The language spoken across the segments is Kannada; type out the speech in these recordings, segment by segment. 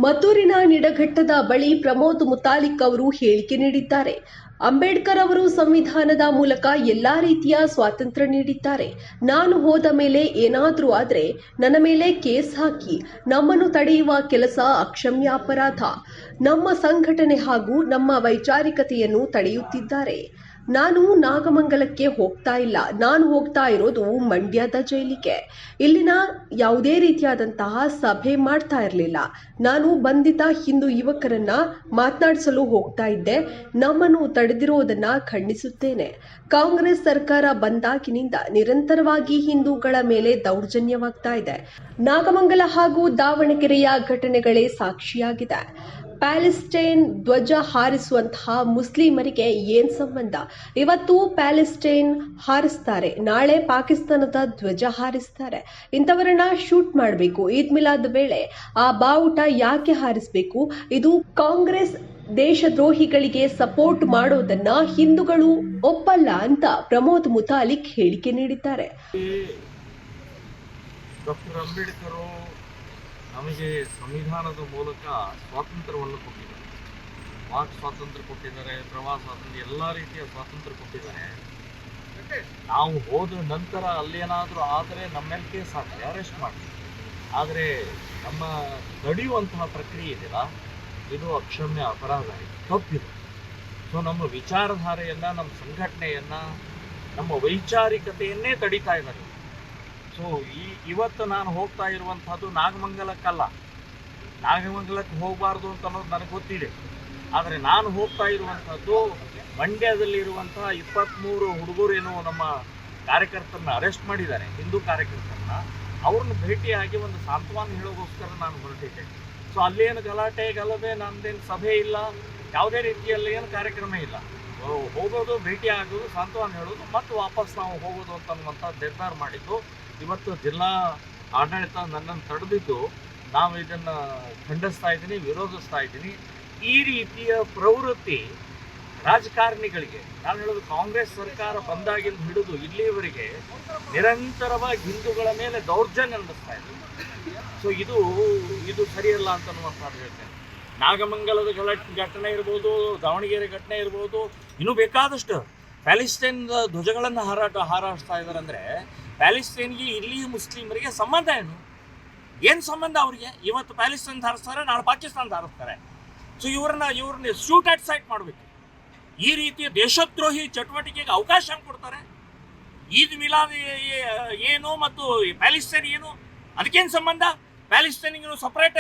ಮದ್ದೂರಿನ ನಿಡಘಟ್ಟದ ಬಳಿ ಪ್ರಮೋದ್ ಮುತಾಲಿಕ್ ಅವರು ಹೇಳಿಕೆ ನೀಡಿದ್ದಾರೆ. ಅಂಬೇಡ್ಕರ್ ಅವರು ಸಂವಿಧಾನದ ಮೂಲಕ ಎಲ್ಲಾ ರೀತಿಯ ಸ್ವಾತಂತ್ರ್ಯ ನೀಡಿದ್ದಾರೆ. ನಾನು ಹೋದ ಮೇಲೆ ಏನಾದರೂ ಆದ್ರೆ ನನ್ನ ಮೇಲೆ ಕೇಸ್ ಹಾಕಿ ನಮ್ಮನ್ನು ತಡೆಯುವ ಕೆಲಸ ಅಕ್ಷಮ್ಯ ಅಪರಾಧ. ನಮ್ಮ ಸಂಘಟನೆ ಹಾಗೂ ನಮ್ಮ ವೈಚಾರಿಕತೆಯನ್ನು ತಡೆಯುತ್ತಿದ್ದಾರೆ. ನಾನು ನಾಗಮಂಗಲಕ್ಕೆ ಹೋಗ್ತಾ ಇಲ್ಲ. ನಾನು ಹೋಗ್ತಾ ಇರೋದು ಮಂಡ್ಯದ ಜೈಲಿಗೆ. ಇಲ್ಲಿನ ಯಾವುದೇ ರೀತಿಯಾದಂತಹ ಸಭೆ ಮಾಡ್ತಾ ಇರಲಿಲ್ಲ. ನಾನು ಬಂಧಿತ ಹಿಂದೂ ಯುವಕರನ್ನ ಮಾತನಾಡಿಸಲು ಹೋಗ್ತಾ ಇದ್ದೆ. ನಮ್ಮನ್ನು ತಡೆದಿರೋದನ್ನ ಖಂಡಿಸುತ್ತೇನೆ. ಕಾಂಗ್ರೆಸ್ ಸರ್ಕಾರ ಬಂದಾಗಿನಿಂದ ನಿರಂತರವಾಗಿ ಹಿಂದೂಗಳ ಮೇಲೆ ದೌರ್ಜನ್ಯವಾಗ್ತಾ ಇದೆ. ನಾಗಮಂಗಲ ಹಾಗೂ ದಾವಣಗೆರೆಯ ಘಟನೆಗಳೇ ಸಾಕ್ಷಿಯಾಗಿದೆ. ಪ್ಯಾಲೆಸ್ಟೈನ್ ಧ್ವಜ ಹಾರಿಸುವಂತಹ ಮುಸ್ಲಿಮರಿಗೆ ಏನ್ ಸಂಬಂಧ? ಇವತ್ತು ಪ್ಯಾಲೆಸ್ಟೈನ್ ಹಾರಿಸ್ತಾರೆ, ನಾಳೆ ಪಾಕಿಸ್ತಾನದ ಧ್ವಜ ಹಾರಿಸ್ತಾರೆ. ಇಂಥವರನ್ನ ಶೂಟ್ ಮಾಡಬೇಕು. ಈದ್ ಮಿಲಾದ್ ವೇಳೆ ಆ ಬಾವುಟ ಯಾಕೆ ಹಾರಿಸಬೇಕು? ಇದು ಕಾಂಗ್ರೆಸ್ ದೇಶದ್ರೋಹಿಗಳಿಗೆ ಸಪೋರ್ಟ್ ಮಾಡೋದನ್ನ ಹಿಂದೂಗಳು ಒಪ್ಪಲ್ಲ ಅಂತ ಪ್ರಮೋದ್ ಮುತಾಲಿಕ್ ಹೇಳಿಕೆ ನೀಡಿದ್ದಾರೆ. ಡಾಕ್ಟರ್ ಅಂಬೇಡ್ಕರ್ ನಮಗೆ ಸಂವಿಧಾನದ ಮೂಲಕ ಸ್ವಾತಂತ್ರ್ಯವನ್ನು ಕೊಟ್ಟಿದ್ದಾರೆ. ವಾಕ್ ಸ್ವಾತಂತ್ರ್ಯ ಕೊಟ್ಟಿದ್ದಾರೆ, ಪ್ರವಾಸ ಸ್ವಾತಂತ್ರ್ಯ, ಎಲ್ಲ ರೀತಿಯ ಸ್ವಾತಂತ್ರ್ಯ ಕೊಟ್ಟಿದ್ದಾರೆ. ನಾವು ಹೋದ ನಂತರ ಅಲ್ಲೇನಾದರೂ ಆದರೆ ನಮ್ಮ ಮೇಲೆ ಕೇಸ್ ಹಾಕಿ ಅರೆಸ್ಟ್ ಮಾಡಿ, ಆದರೆ ನಮ್ಮ ತಡೆಯುವಂತಹ ಪ್ರಕ್ರಿಯೆ ಇದೆಯಲ್ಲ, ಇದು ಅಕ್ಷಮ್ಯ ಅಪರಾಧ, ತಪ್ಪಿದೆ. ಸೊ ನಮ್ಮ ವಿಚಾರಧಾರೆಯನ್ನು, ನಮ್ಮ ಸಂಘಟನೆಯನ್ನು, ನಮ್ಮ ವೈಚಾರಿಕತೆಯನ್ನೇ ತಡೀತಾ ಇದ್ದಾರೆ. ಸೊ ಇವತ್ತು ನಾನು ಹೋಗ್ತಾ ಇರುವಂಥದ್ದು ನಾಗಮಂಗಲಕ್ಕಲ್ಲ. ನಾಗಮಂಗಲಕ್ಕೆ ಹೋಗಬಾರ್ದು ಅಂತ ಅನ್ನೋದು ನನಗೆ ಗೊತ್ತಿದೆ. ಆದರೆ ನಾನು ಹೋಗ್ತಾ ಇರುವಂಥದ್ದು ಮಂಡ್ಯದಲ್ಲಿರುವಂತಹ 23 ಹುಡುಗರೇನು ನಮ್ಮ ಕಾರ್ಯಕರ್ತರನ್ನ ಅರೆಸ್ಟ್ ಮಾಡಿದ್ದಾರೆ, ಹಿಂದೂ ಕಾರ್ಯಕರ್ತರನ್ನ. ಅವ್ರನ್ನ ಭೇಟಿಯಾಗಿ ಒಂದು ಸಾಂತ್ವನ ಹೇಳೋಗೋಸ್ಕರ ನಾನು ಹೊರಟಿದ್ದೆ. ಸೊ ಅಲ್ಲೇನು ಗಲಾಟೆ ಗಲಭೆ, ನಮ್ಮದೇನು ಸಭೆ ಇಲ್ಲ, ಯಾವುದೇ ರೀತಿಯಲ್ಲಿ ಏನು ಕಾರ್ಯಕ್ರಮ ಇಲ್ಲ. ಹೋಗೋದು, ಭೇಟಿ ಆಗೋದು, ಸಾಂತ್ವನ ಹೇಳೋದು, ಮತ್ತು ವಾಪಸ್ ನಾವು ಹೋಗೋದು ಅಂತನ್ನುವಂಥ ನಿರ್ಧಾರ ಮಾಡಿದ್ದು. ಇವತ್ತು ಜಿಲ್ಲಾ ಆಡಳಿತ ನನ್ನನ್ನು ತಡೆದಿದ್ದು ನಾವು ಇದನ್ನು ಖಂಡಿಸ್ತಾ ಇದ್ದೀನಿ, ವಿರೋಧಿಸ್ತಾ ಇದ್ದೀನಿ. ಈ ರೀತಿಯ ಪ್ರವೃತ್ತಿ ರಾಜಕಾರಣಿಗಳಿಗೆ, ನಾನು ಹೇಳೋದು ಕಾಂಗ್ರೆಸ್ ಸರ್ಕಾರ ಬಂದಾಗಿಂದ ಹಿಡಿದು ಇಲ್ಲಿಯವರೆಗೆ ನಿರಂತರವಾಗಿ ಹಿಂದೂಗಳ ಮೇಲೆ ದೌರ್ಜನ್ಯ ನಡೆಸ್ತಾ ಇದೆ. ಸೊ ಇದು ಸರಿಯಲ್ಲ ಅಂತನ್ನುವಂಥದ್ದು ಹೇಳ್ತೇನೆ. ನಾಗಮಂಗಲದ ಘಟನೆ ಇರ್ಬೋದು, ದಾವಣಗೆರೆ ಘಟನೆ ಇರ್ಬೋದು, ಇನ್ನೂ ಬೇಕಾದಷ್ಟು ಪ್ಯಾಲೆಸ್ಟೈನ್ ಧ್ವಜಗಳನ್ನು ಹಾರಾಡಿಸ್ತಾ ಇದ್ದಾರೆ. ಅಂದರೆ ಪ್ಯಾಲೆಸ್ಟೈನ್ಗೆ ಇಲ್ಲಿ ಮುಸ್ಲಿಮರಿಗೆ ಸಂಬಂಧ ಏನು ಸಂಬಂಧ ಅವ್ರಿಗೆ? ಇವತ್ತು ಪ್ಯಾಲೆಸ್ಟೈನ್ ಹಾರಿಸ್ತಾರೆ, ನಾಳೆ ಪಾಕಿಸ್ತಾನ ಹಾರಿಸ್ತಾರೆ. ಸೊ ಇವ್ರನ್ನ ಶೂಟ್ ಅಟ್ ಸೈಟ್ ಮಾಡಬೇಕು. ಈ ರೀತಿಯ ದೇಶದ್ರೋಹಿ ಚಟುವಟಿಕೆಗೆ ಅವಕಾಶ ಕೊಡ್ತಾರೆ. ಈದ್ ಮಿಲಾದ್ ಏನು ಮತ್ತು ಪ್ಯಾಲೆಸ್ಟೈನ್ ಏನು, ಅದಕ್ಕೇನು ಸಂಬಂಧ? ಪ್ಯಾಲೆಸ್ಟೈನಿಗೆ ಸಪ್ರೇಟ್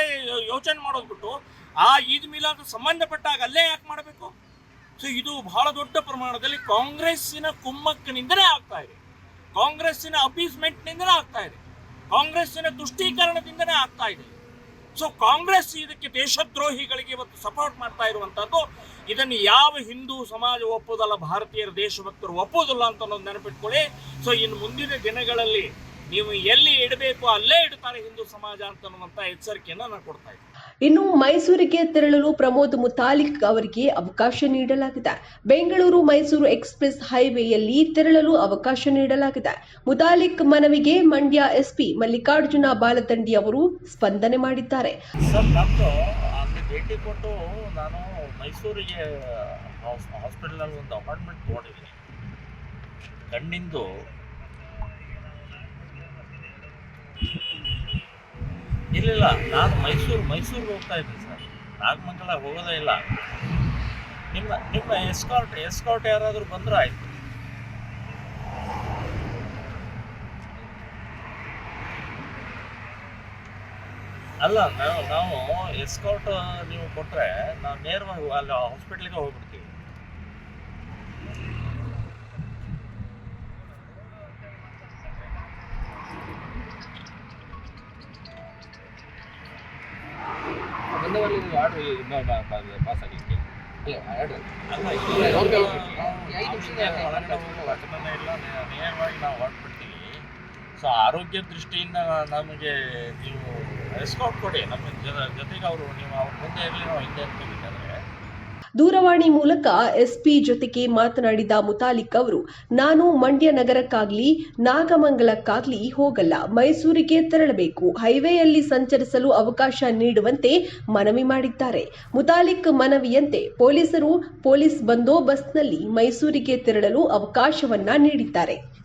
ಯೋಚನೆ ಮಾಡೋದು ಬಿಟ್ಟು ಆ ಈದ್ ಮಿಲಾದ್ ಸಂಬಂಧಪಟ್ಟಾಗ ಅಲ್ಲೇ ಯಾಕೆ ಮಾಡಬೇಕು? ಸೊ ಇದು ಬಹಳ ದೊಡ್ಡ ಪ್ರಮಾಣದಲ್ಲಿ ಕಾಂಗ್ರೆಸ್ಸಿನ ಕುಮ್ಮಕ್ಕಿನಿಂದಲೇ ಆಗ್ತಾ ಇದೆ, ಕಾಂಗ್ರೆಸ್ಸಿನ ಅಪೀಸ್ಮೆಂಟ್ನಿಂದಲೇ ಆಗ್ತಾ ಇದೆ, ಕಾಂಗ್ರೆಸ್ಸಿನ ತುಷ್ಟೀಕರಣದಿಂದಲೇ ಆಗ್ತಾ ಇದೆ. ಸೊ ಕಾಂಗ್ರೆಸ್ ಇದಕ್ಕೆ ದೇಶದ್ರೋಹಿಗಳಿಗೆ ಇವತ್ತು ಸಪೋರ್ಟ್ ಮಾಡ್ತಾ ಇರುವಂಥದ್ದು. ಇದನ್ನು ಯಾವ ಹಿಂದೂ ಸಮಾಜ ಒಪ್ಪೋದಲ್ಲ, ಭಾರತೀಯರ ದೇಶಭಕ್ತರು ಒಪ್ಪೋದಿಲ್ಲ ಅಂತ ಅನ್ನೋದು ನೆನಪಿಟ್ಕೊಳ್ಳಿ. ಸೊ ಇನ್ನು ಮುಂದಿನ ದಿನಗಳಲ್ಲಿ ನೀವು ಎಲ್ಲಿ ಇಡಬೇಕು ಅಲ್ಲೇ ಇಡ್ತಾರೆ ಹಿಂದೂ ಸಮಾಜ ಅಂತನ್ನುವಂಥ ಎಚ್ಚರಿಕೆಯನ್ನು ನಾನು ಕೊಡ್ತಾ ಇದ್ದೀನಿ. ಇನ್ನು ಮೈಸೂರಿಗೆ ತೆರಳಲು ಪ್ರಮೋದ್ ಮುತಾಲಿಕ್ ಅವರಿಗೆ ಅವಕಾಶ ನೀಡಲಾಗಿದೆ. ಬೆಂಗಳೂರು ಮೈಸೂರು ಎಕ್ಸ್ಪ್ರೆಸ್ ಹೈವೇಯಲ್ಲಿ ತೆರಳಲು ಅವಕಾಶ ನೀಡಲಾಗಿದೆ. ಮುತಾಲಿಕ್ ಮನವಿಗೆ ಮಂಡ್ಯ ಎಸ್ಪಿ ಮಲ್ಲಿಕಾರ್ಜುನ ಬಾಲದಂಡಿ ಅವರು ಸ್ಪಂದನೆ ಮಾಡಿದ್ದಾರೆ. ಸರ್, ನಮ್ಮದು ಅಲ್ಲಿ ಭೇಟಿ ಕೊಟ್ಟು ನಾನು ಮೈಸೂರಿಗೆ ಹಾಸ್ಪಿಟಲಲ್ಲಿ ಒಂದು ಅಪಾಯಿಂಟ್ಮೆಂಟ್ ತೊಗೊಂಡಿದ್ದೀನಿ. ಕಣ್ಣಿಂದು ಇಲ್ಲ, ನಾನು ಮೈಸೂರಿಗೆ ಹೋಗ್ತಾ ಇದ್ದೀನಿ ಸರ್, ನಾಗಮಂಗಲ ಹೋಗೋದೇ ಇಲ್ಲ. ನಿಮ್ಮ ಎಸ್ಕಾರ್ಟ್ ಯಾರಾದರೂ ಬಂದ್ರೆ ಆಯ್ತು. ಅಲ್ಲ, ನಾವು ಎಸ್ಕಾರ್ಟ್ ನೀವು ಕೊಟ್ಟರೆ ನಾವು ನೇರವಾಗಿ ಅಲ್ಲಿ ಹಾಸ್ಪಿಟ್ಲಿಗೆ ಹೋಗ್ಬಿಡ್ತೀವಿ. ಪಾಸ್ ಆಗಲಿಕ್ಕೆ ನೇರವಾಗಿ ನಾವು ಹೊರಟ್ಬಿಡ್ತೀವಿ. ಸೊ ಆರೋಗ್ಯ ದೃಷ್ಟಿಯಿಂದ ನಮಗೆ ನೀವು ಎಸ್ಕಾರ್ಟ್ ಕೊಡಿ, ನಮ್ಮ ಜೊತೆಗೆ ಅವರು, ನೀವು ಅವ್ರ ಮುಂದೆ ಇರಲಿ, ನಾವು ಹಿಂದೆ ಇರ್ತೀವಿ. ದೂರವಾಣಿ ಮೂಲಕ ಎಸ್ಪಿ ಜೊತೆಗೆ ಮಾತನಾಡಿದ ಮುತಾಲಿಕ್ ಅವರು, ನಾನು ಮಂಡ್ಯ ನಗರಕ್ಕಾಗ್ಲಿ ನಾಗಮಂಗಲಕ್ಕಾಗ್ಲಿ ಹೋಗಲ್ಲ, ಮೈಸೂರಿಗೆ ತೆರಳಬೇಕು, ಹೈವೇಯಲ್ಲಿ ಸಂಚರಿಸಲು ಅವಕಾಶ ನೀಡುವಂತೆ ಮನವಿ ಮಾಡಿದ್ದಾರೆ. ಮುತಾಲಿಕ್ ಮನವಿಯಂತೆ ಪೊಲೀಸರು ಪೊಲೀಸ್ ಬಂದೋಬಸ್ತ್ನಲ್ಲಿ ಮೈಸೂರಿಗೆ ತೆರಳಲು ಅವಕಾಶವನ್ನ ನೀಡಿದ್ದಾರೆ.